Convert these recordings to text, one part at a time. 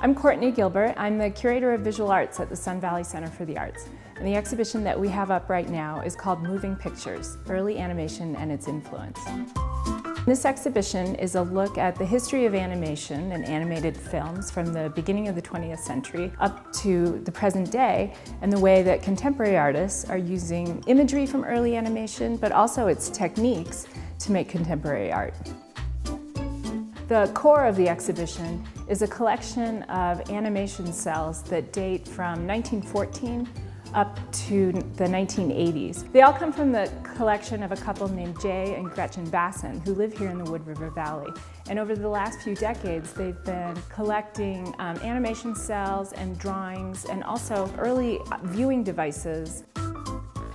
I'm Courtney Gilbert. I'm the Curator of Visual Arts at the Sun Valley Center for the Arts. And the exhibition that we have up right now is called Moving Pictures, Early Animation and Its Influence. This exhibition is a look at the history of animation and animated films from the beginning of the 20th century up to the present day, and the way that contemporary artists are using imagery from early animation, but also its techniques to make contemporary art. The core of the exhibition is a collection of animation cels that date from 1914 up to the 1980s. They all come from the collection of a couple named Jay and Gretchen Basen, who live here in the Wood River Valley. And over the last few decades, they've been collecting animation cels and drawings and also early viewing devices.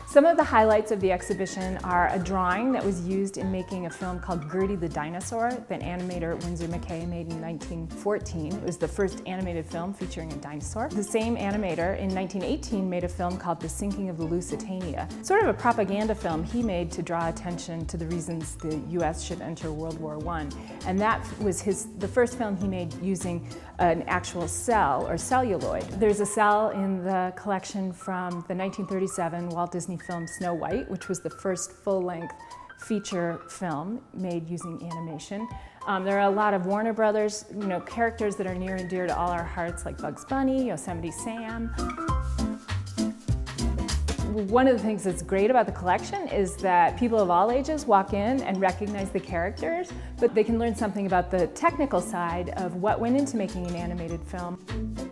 Some of the highlights of the exhibition are a drawing that was used in making a film called Gertie the Dinosaur that animator Winsor McCay made in 1914. It was the first animated film featuring a dinosaur. The same animator in 1918 made a film called The Sinking of the Lusitania, sort of a propaganda film he made to draw attention to the reasons the US should enter World War I. And that was the first film he made using an actual cel or celluloid. There's a cel in the collection from the 1937 Walt Disney film Snow White, which was the first full-length feature film made using animation. There are a lot of Warner Brothers, characters that are near and dear to all our hearts, like Bugs Bunny, Yosemite Sam. One of the things that's great about the collection is that people of all ages walk in and recognize the characters, but they can learn something about the technical side of what went into making an animated film.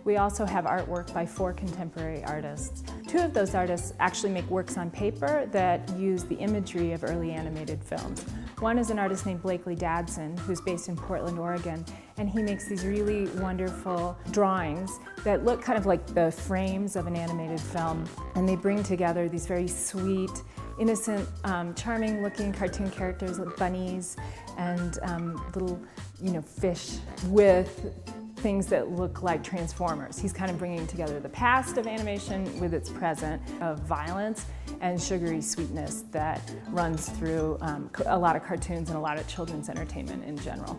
We also have artwork by 4 contemporary artists. 2 of those artists actually make works on paper that use the imagery of early animated films. One is an artist named Blakely Dadson, who's based in Portland, Oregon, and he makes these really wonderful drawings that look kind of like the frames of an animated film, and they bring together these very sweet, innocent, charming-looking cartoon characters like bunnies and little, fish with things that look like Transformers. He's kind of bringing together the past of animation with its present of violence and sugary sweetness that runs through a lot of cartoons and a lot of children's entertainment in general.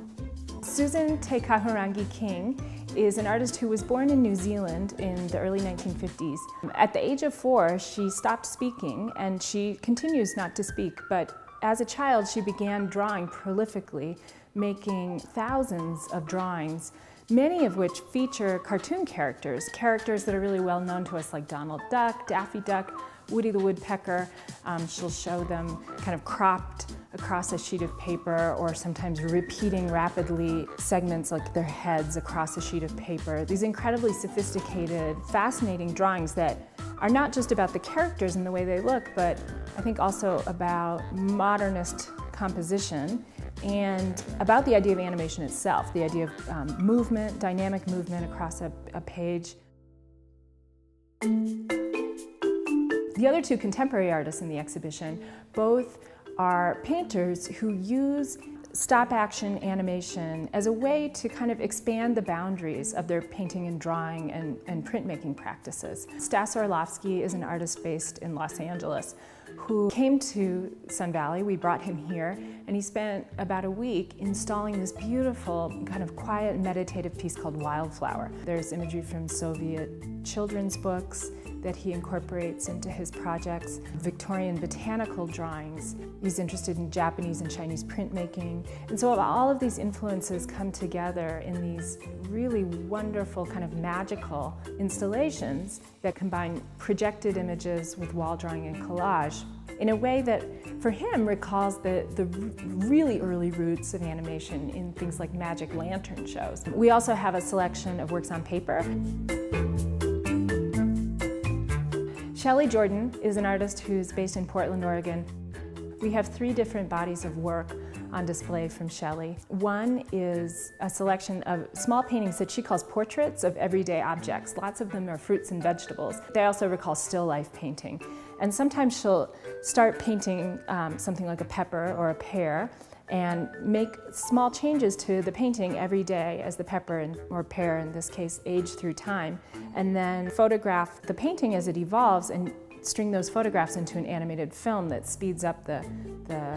Susan Takaharangi King is an artist who was born in New Zealand in the early 1950s. At the age of 4, she stopped speaking, and she continues not to speak, but as a child she began drawing prolifically, making thousands of drawings, many of which feature cartoon characters that are really well known to us, like Donald Duck, Daffy Duck, Woody the Woodpecker. She'll show them kind of cropped across a sheet of paper, or sometimes repeating rapidly segments like their heads across a sheet of paper. These incredibly sophisticated, fascinating drawings that are not just about the characters and the way they look, but I think also about modernist composition and about the idea of animation itself, the idea of movement, dynamic movement across a page. The other 2 contemporary artists in the exhibition both are painters who use stop-action animation as a way to kind of expand the boundaries of their painting and drawing and printmaking practices. Stas Orlovsky is an artist based in Los Angeles who came to Sun Valley. We brought him here, and he spent about a week installing this beautiful, kind of quiet, meditative piece called Wildflower. There's imagery from Soviet children's books that he incorporates into his projects, Victorian botanical drawings. He's interested in Japanese and Chinese printmaking. And so all of these influences come together in these really wonderful, kind of magical installations that combine projected images with wall drawing and collage in a way that, for him, recalls the really early roots of animation in things like magic lantern shows. We also have a selection of works on paper. Shelly Jordan is an artist who's based in Portland, Oregon. We have 3 different bodies of work on display from Shelley. One is a selection of small paintings that she calls portraits of everyday objects. Lots of them are fruits and vegetables. They also recall still life painting. And sometimes she'll start painting something like a pepper or a pear and make small changes to the painting every day as the pepper or pear, in this case, age through time, and then photograph the painting as it evolves and string those photographs into an animated film that speeds up the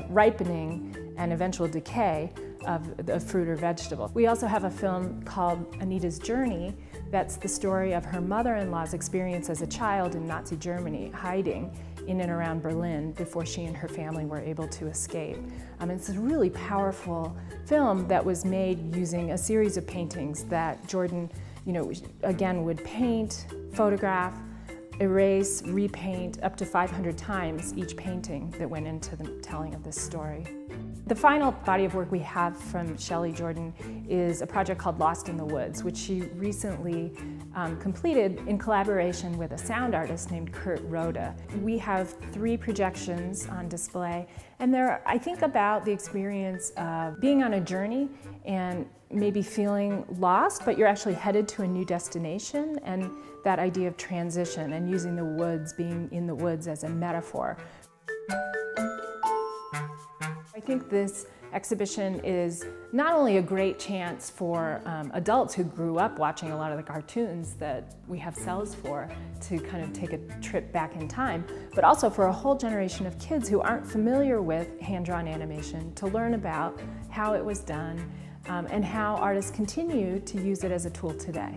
ripening and eventual decay of the fruit or vegetable. We also have a film called Anita's Journey that's the story of her mother-in-law's experience as a child in Nazi Germany, hiding in and around Berlin before she and her family were able to escape. It's a really powerful film that was made using a series of paintings that Jordon, again, would paint, photograph, erase, repaint up to 500 times each painting that went into the telling of this story. The final body of work we have from Shelly Jordan is a project called Lost in the Woods, which she recently completed in collaboration with a sound artist named Kurt Rhoda. We have 3 projections on display, and they're, I think, about the experience of being on a journey and maybe feeling lost, but you're actually headed to a new destination, and that idea of transition and using the woods, being in the woods as a metaphor. I think this exhibition is not only a great chance for adults who grew up watching a lot of the cartoons that we have cels for to kind of take a trip back in time, but also for a whole generation of kids who aren't familiar with hand-drawn animation to learn about how it was done and how artists continue to use it as a tool today.